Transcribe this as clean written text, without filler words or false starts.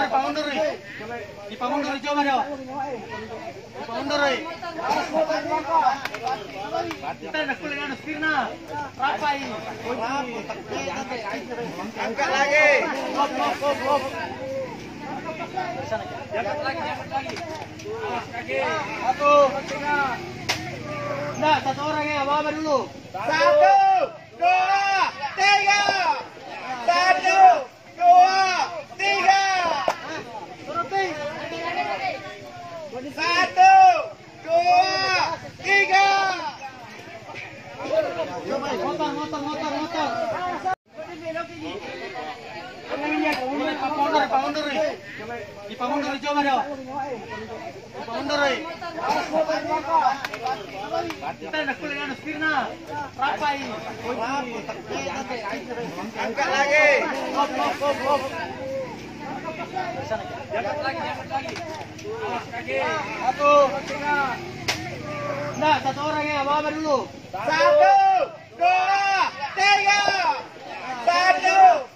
Pamundur. Dipamundur coba dong. Dipamundur. Kita nak kulit anu sirna. Rapai. Angkat lagi. Hop. Angkat lagi. Kaki. Satu. Nah, satu orang ya, bawa dulu. 1, 2, 3. 1, 2, 3. 1, 2, 3. Motor. Pamundur. Dipamundur coba dong. Pamundur. Kita nak kulit anu sirna. Rapai. Angkat lagi. Hop. Angkat lagi. Kaki. Satu. Nah, satu orang ya, bawa dulu. 1, 2, 3. 1,